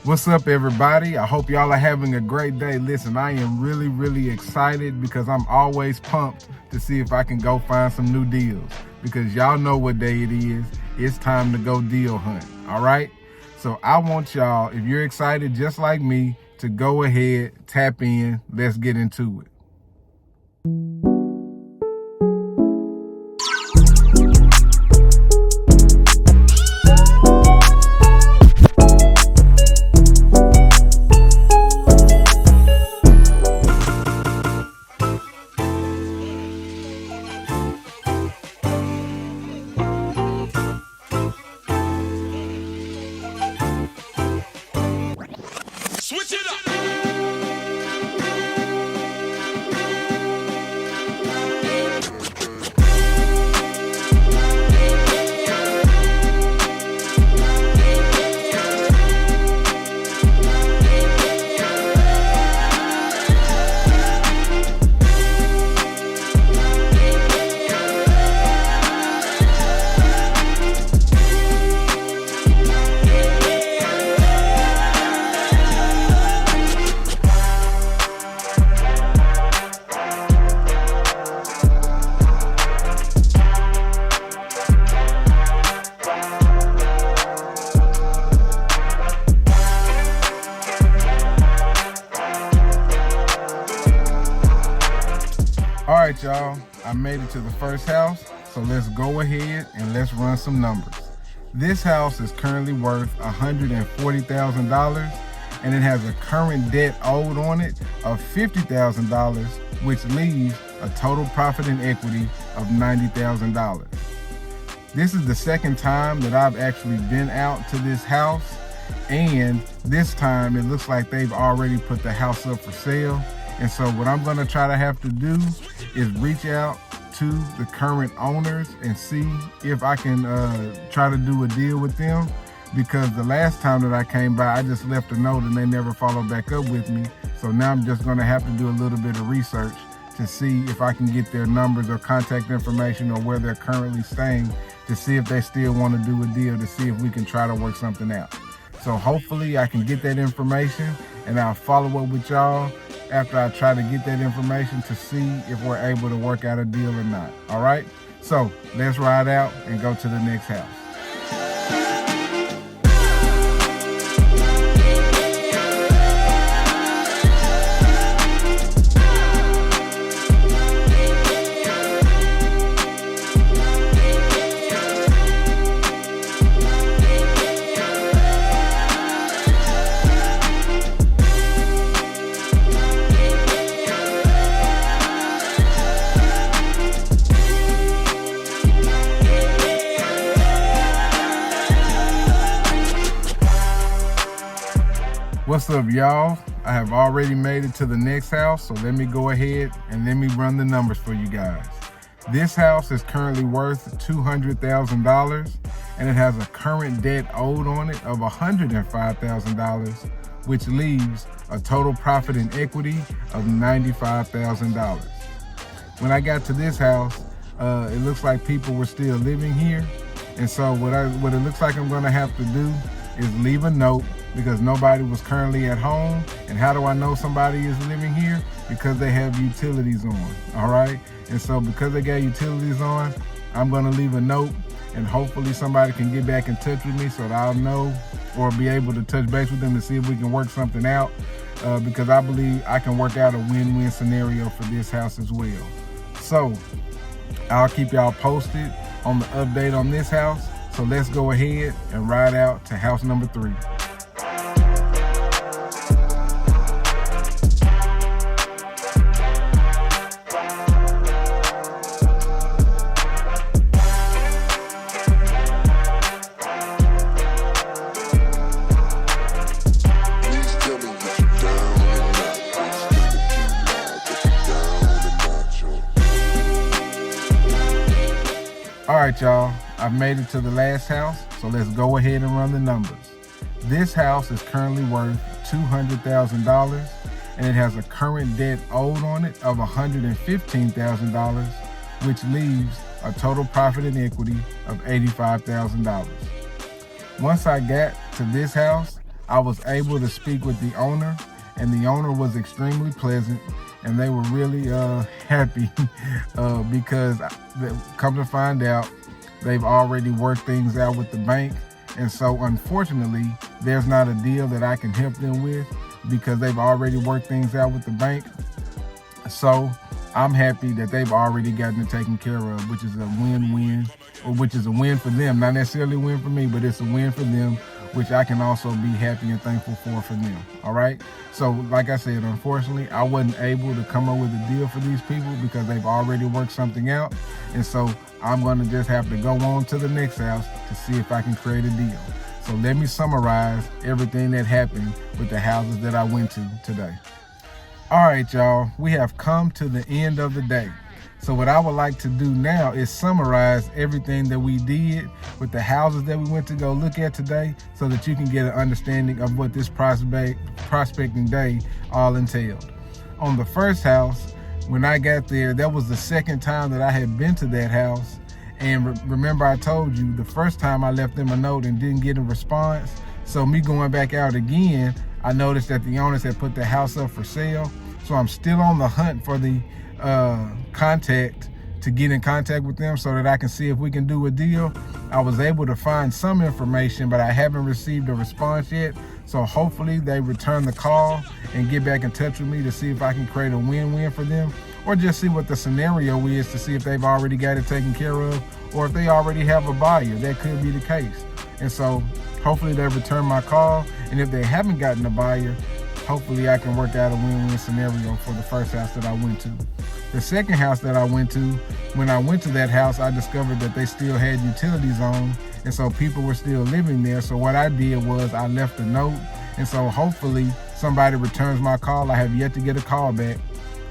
What's up, everybody? I hope y'all are having a great day. Listen, I am really excited because I'm always pumped to see if I can go find some new deals, because y'all know what day it is. It's time to go deal hunt, all right? So I want y'all, if you're excited just like me, to go ahead, tap in. Let's get into it. Switch it up. All right, y'all, I made it to the first house, so let's go ahead and let's run some numbers. This house is currently worth $140,000, and it has a current debt owed on it of $50,000, which leaves a total profit and equity of $90,000. This is the second time that I've actually been out to this house, and this time it looks like they've already put the house up for sale. And so what I'm gonna try to have to do is reach out to the current owners and see if I can try to do a deal with them, because the last time that I came by, I just left a note and they never followed back up with me. So now I'm just gonna have to do a little bit of research to see if I can get their numbers or contact information or where they're currently staying, to see if they still wanna do a deal, to see if we can try to work something out. So hopefully I can get that information, and I'll follow up with y'all after I try to get that information to see if we're able to work out a deal or not. All right? So let's ride out and go to the next house. What's up, y'all? I have already made it to the next house, so let me go ahead and let me run the numbers for you guys. This house is currently worth $200,000, and it has a current debt owed on it of $105,000, which leaves a total profit and equity of $95,000. When I got to this house, it looks like people were still living here, and so what it looks like I'm gonna have to do is leave a note, because nobody was currently at home. And how do I know somebody is living here? Because they have utilities on, all right? And so because they got utilities on, I'm gonna leave a note, and hopefully somebody can get back in touch with me so that I'll know, or be able to touch base with them to see if we can work something out, because I believe I can work out a win-win scenario for this house as well. So I'll keep y'all posted on the update on this house. So let's go ahead and ride out to house number 3. All right, y'all, I've made it to the last house, so let's go ahead and run the numbers. This house is currently worth $200,000, and it has a current debt owed on it of $115,000, which leaves a total profit and equity of $85,000. Once I got to this house, I was able to speak with the owner, and the owner was extremely pleasant, and they were really happy because come to find out, they've already worked things out with the bank. And so unfortunately, there's not a deal that I can help them with because they've already worked things out with the bank. So I'm happy that they've already gotten it taken care of, which is a win-win, or which is a win for them. Not necessarily a win for me, but it's a win for them, which I can also be happy and thankful for them. All right. So like I said, unfortunately, I wasn't able to come up with a deal for these people because they've already worked something out. And so I'm going to just have to go on to the next house to see if I can create a deal. So let me summarize everything that happened with the houses that I went to today. All right, y'all, we have come to the end of the day. So what I would like to do now is summarize everything that we did with the houses that we went to go look at today so that you can get an understanding of what this prospecting day all entailed. On the first house, when I got there, that was the second time that I had been to that house. And remember I told you the first time I left them a note and didn't get a response. So me going back out again, I noticed that the owners had put the house up for sale. So I'm still on the hunt for the contact to get in contact with them so that I can see if we can do a deal. I was able to find some information, but I haven't received a response yet. So hopefully they return the call and get back in touch with me to see if I can create a win-win for them, or just see what the scenario is to see if they've already got it taken care of, or if they already have a buyer. That could be the case. And so hopefully they return my call. And if they haven't gotten a buyer, hopefully I can work out a win-win scenario for the first house that I went to. The second house that I went to, when I went to that house, I discovered that they still had utilities on, and so people were still living there. So what I did was I left a note, and so hopefully somebody returns my call. I have yet to get a call back,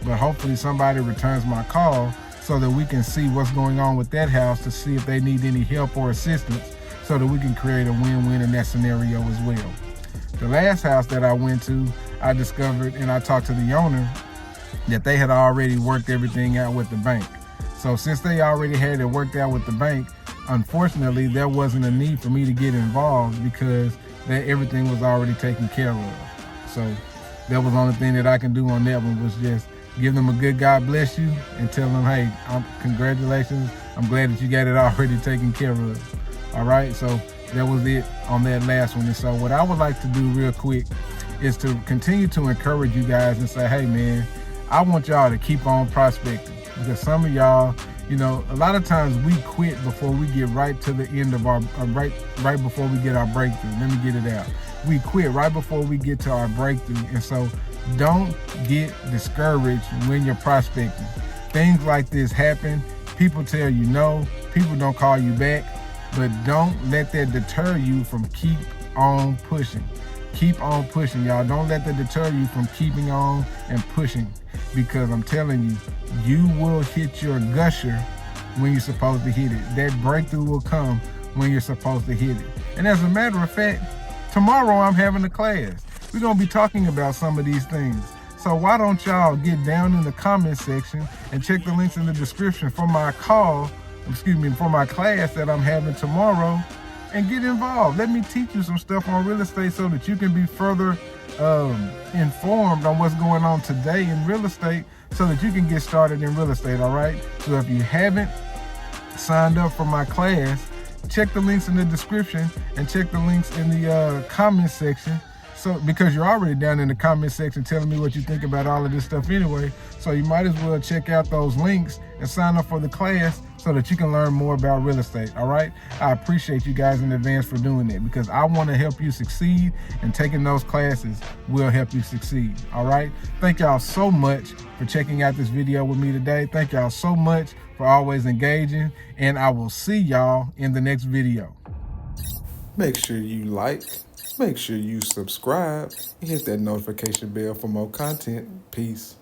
but hopefully somebody returns my call so that we can see what's going on with that house to see if they need any help or assistance so that we can create a win-win in that scenario as well. The last house that I went to, I discovered, and I talked to the owner, that they had already worked everything out with the bank. So since they already had it worked out with the bank, unfortunately, there wasn't a need for me to get involved because everything was already taken care of. So that was the only thing that I can do on that one, was just give them a good God bless you and tell them, hey, congratulations. I'm glad that you got it already taken care of. All right, so that was it on that last one. And so what I would like to do real quick is to continue to encourage you guys and say, hey man, I want y'all to keep on prospecting, because some of y'all, you know, a lot of times we quit before we get right to the end of our, right before we get our breakthrough. Let me get it out. We quit right before we get to our breakthrough. And so don't get discouraged when you're prospecting. Things like this happen. People tell you no, people don't call you back, but don't let that deter you from keep on pushing. Keep on pushing, y'all. Don't let that deter you from keeping on and pushing, because I'm telling you, you will hit your gusher when you're supposed to hit it. That breakthrough will come when you're supposed to hit it. And as a matter of fact, tomorrow I'm having a class. We're going to be talking about some of these things. So why don't y'all get down in the comment section and check the links in the description for my for my class that I'm having tomorrow, and get involved. Let me teach you some stuff on real estate so that you can be further informed on what's going on today in real estate, so that you can get started in real estate. All right. So if you haven't signed up for my class, check the links in the description and check the links in the comment section. So, because you're already down in the comment section telling me what you think about all of this stuff anyway, so you might as well check out those links and sign up for the class so that you can learn more about real estate. All right. I appreciate you guys in advance for doing that, because I want to help you succeed, and taking those classes will help you succeed. All right. Thank y'all so much for checking out this video with me today. Thank y'all so much for always engaging, and I will see y'all in the next video. Make sure you like, make sure you subscribe, and hit that notification bell for more content. Peace.